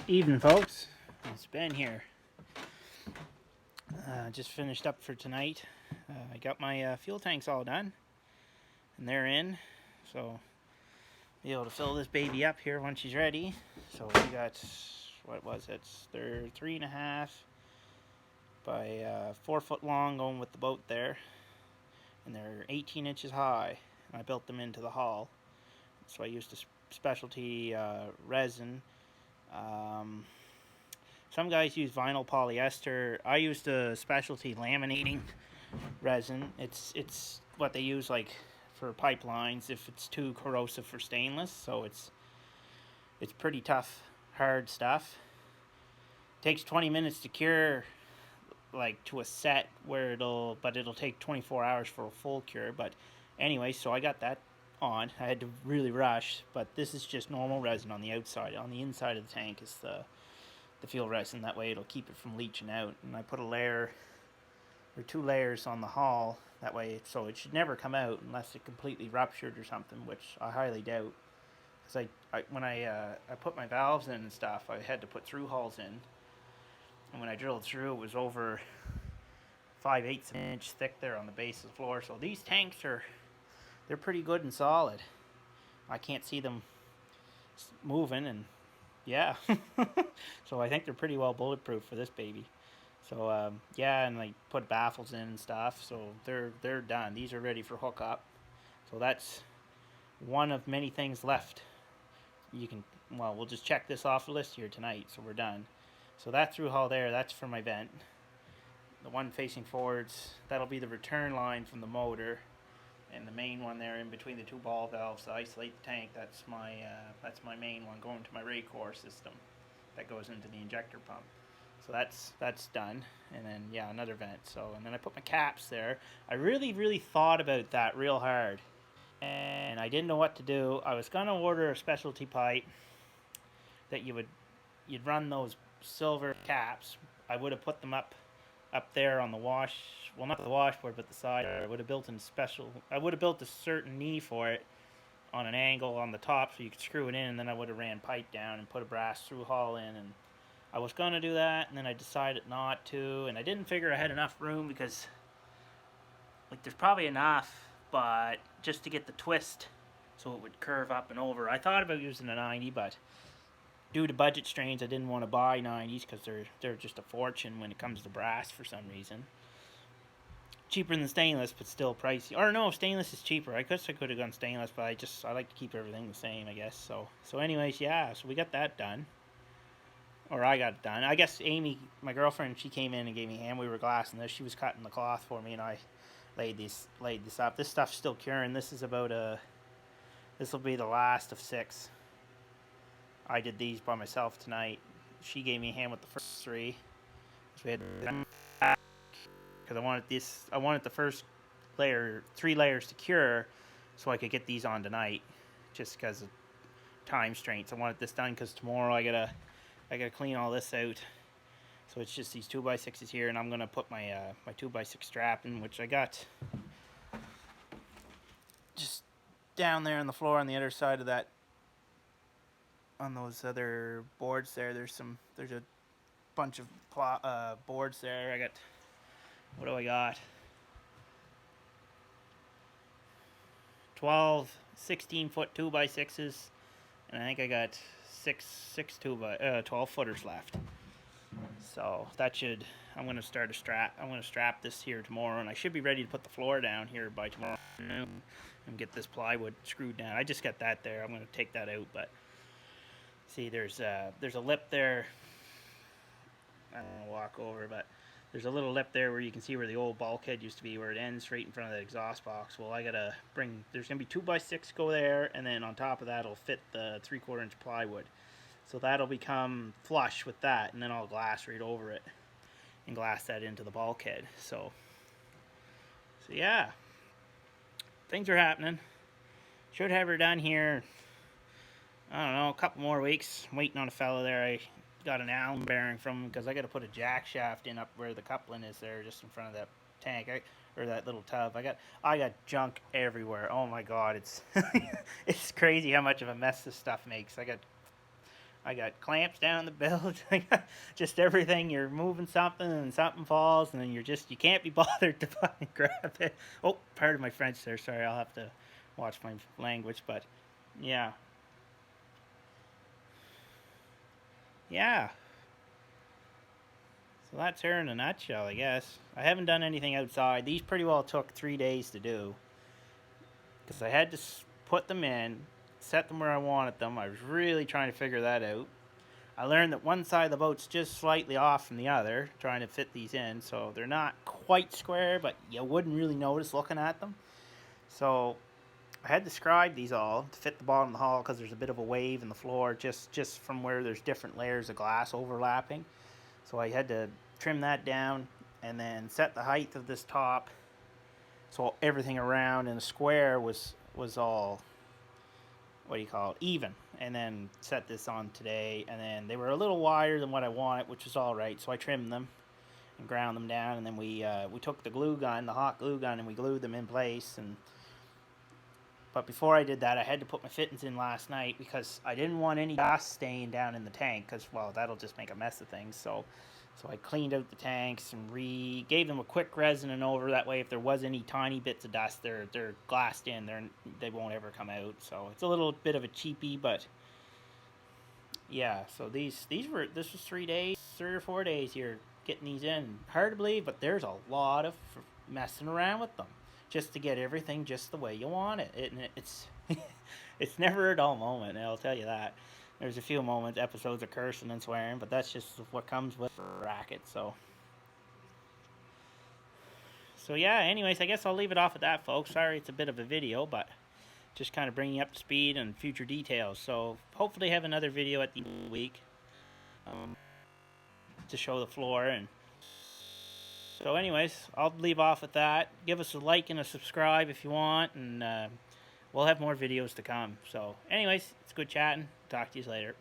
Evening, folks. It's Ben here. Just finished up for tonight. I got my fuel tanks all done, and they're in, so be able to fill this baby up here once she's ready. So we got, what was it? They're 3.5 by 4 foot long, going with the boat there, and they're 18 inches high. And I built them into the hull, so I used a specialty resin. Some guys use vinyl polyester. I used a specialty laminating resin. It's what they use like for pipelines if it's too corrosive for stainless. So it's pretty tough, hard stuff. Takes 20 minutes to cure, like to a set where it'll take 24 hours for a full cure. But anyway, so I got that on. I had to really rush, but this is just normal resin on the outside. On the inside of the tank is the fuel resin. That way it'll keep it from leaching out. And I put a layer or 2 layers on the hull, that way, so it should never come out unless it completely ruptured or something, which I highly doubt. Because when I put my valves in and stuff, I had to put through hulls in, and when I drilled through, it was over 5/8 of an inch thick there on the base of the floor. So these tanks they're pretty good and solid. I can't see them moving, and yeah. So I think they're pretty well bulletproof for this baby. So yeah, and I put baffles in and stuff, so they're done. These are ready for hookup. So that's one of many things left. We'll just check this off the list here tonight, so we're done. So that through hull there, that's for my vent. The one facing forwards, that'll be the return line from the motor, and the main one there in between the 2 ball valves to isolate the tank, that's my main one going to my Raycor system that goes into the injector pump. So that's done, and then yeah, another vent. So, and then I put my caps there. I really thought about that real hard, and I didn't know what to do. I was gonna order a specialty pipe that you'd run those silver caps. I would have put them up there on the not the washboard, but the side. I would have built a certain knee for it on an angle on the top, so you could screw it in, and then I would have ran pipe down and put a brass through hull in, and I was going to do that, and then I decided not to, and I didn't figure I had enough room because, like, there's probably enough, but just to get the twist so it would curve up and over. I thought about using a 90, but due to budget strains, I didn't want to buy 90s because they're just a fortune when it comes to brass for some reason. Cheaper than stainless, but still pricey. Or no, stainless is cheaper. I guess I could have gone stainless, but I like to keep everything the same, I guess. So anyways, yeah, so we got that done. Or I got it done. I guess Amy, my girlfriend, she came in and gave me a hand. We were glassing this. She was cutting the cloth for me, and I laid this up. This stuff's still curing. This will be the last of 6. I did these by myself tonight. She gave me a hand with the first 3. So we had, because I wanted the first 3 layers to cure, so I could get these on tonight, just because of time strains. I wanted this done because tomorrow I gotta clean all this out. So it's just these 2x6s here, and I'm gonna put my my 2x6 strap in, which I got just down there on the floor on the other side of that. On those other boards there, there's a bunch of boards there. I got, what do I got? 12 16-foot 2x6s, and I think I got 12 footers left. So that should, I'm going to strap this here tomorrow, and I should be ready to put the floor down here by tomorrow afternoon and get this plywood screwed down. I just got that there. I'm going to take that out, but see, there's a lip there. I don't want to walk over, but there's a little lip there where you can see where the old bulkhead used to be, where it ends right in front of the exhaust box. Well, there's going to be 2x6 go there, and then on top of that it'll fit the 3/4 inch plywood. So that'll become flush with that, and then I'll glass right over it and glass that into the bulkhead. So yeah, things are happening. Should have her done here, I don't know, a couple more weeks. I'm waiting on a fellow there. I got an Allen bearing from him because I got to put a jack shaft in up where the coupling is there, just in front of that tank or that little tub. I got junk everywhere. Oh my God, it's it's crazy how much of a mess this stuff makes. I got clamps down the belt. I got just everything. You're moving something and something falls, and then you can't be bothered to fucking grab it. Oh, pardon my French there. Sorry, I'll have to watch my language, but yeah. Yeah. So that's her in a nutshell, I guess. I haven't done anything outside. These pretty well took 3 days to do. Because I had to put them in, set them where I wanted them. I was really trying to figure that out. I learned that one side of the boat's just slightly off from the other, trying to fit these in. So they're not quite square, but you wouldn't really notice looking at them. So I had to scribe these all to fit the bottom of the hull because there's a bit of a wave in the floor just from where there's different layers of glass overlapping. So I had to trim that down and then set the height of this top so everything around in the square was all, what do you call it, even. And then set this on today, and then they were a little wider than what I wanted, which was all right. So I trimmed them and ground them down, and then we took the glue gun, the hot glue gun, and we glued them in place. But before I did that, I had to put my fittings in last night because I didn't want any dust staying down in the tank because, well, that'll just make a mess of things. So I cleaned out the tanks and gave them a quick resining over. That way, if there was any tiny bits of dust, they're glassed in. They won't ever come out. So it's a little bit of a cheapie, but yeah. So this was 3 days, 3 or 4 days here getting these in. Hard to believe, but there's a lot of messing around with them just to get everything just the way you want it. It's it's never a dull moment, I'll tell you that. There's a few episodes of cursing and swearing, but that's just what comes with a racket. So yeah, anyways, I guess I'll leave it off at that, folks. Sorry it's a bit of a video, but just kind of bringing you up to speed and future details. So hopefully have another video at the end of the week to show the floor. And so anyways, I'll leave off at that. Give us a like and a subscribe if you want, and we'll have more videos to come. So anyways, it's good chatting. Talk to you later.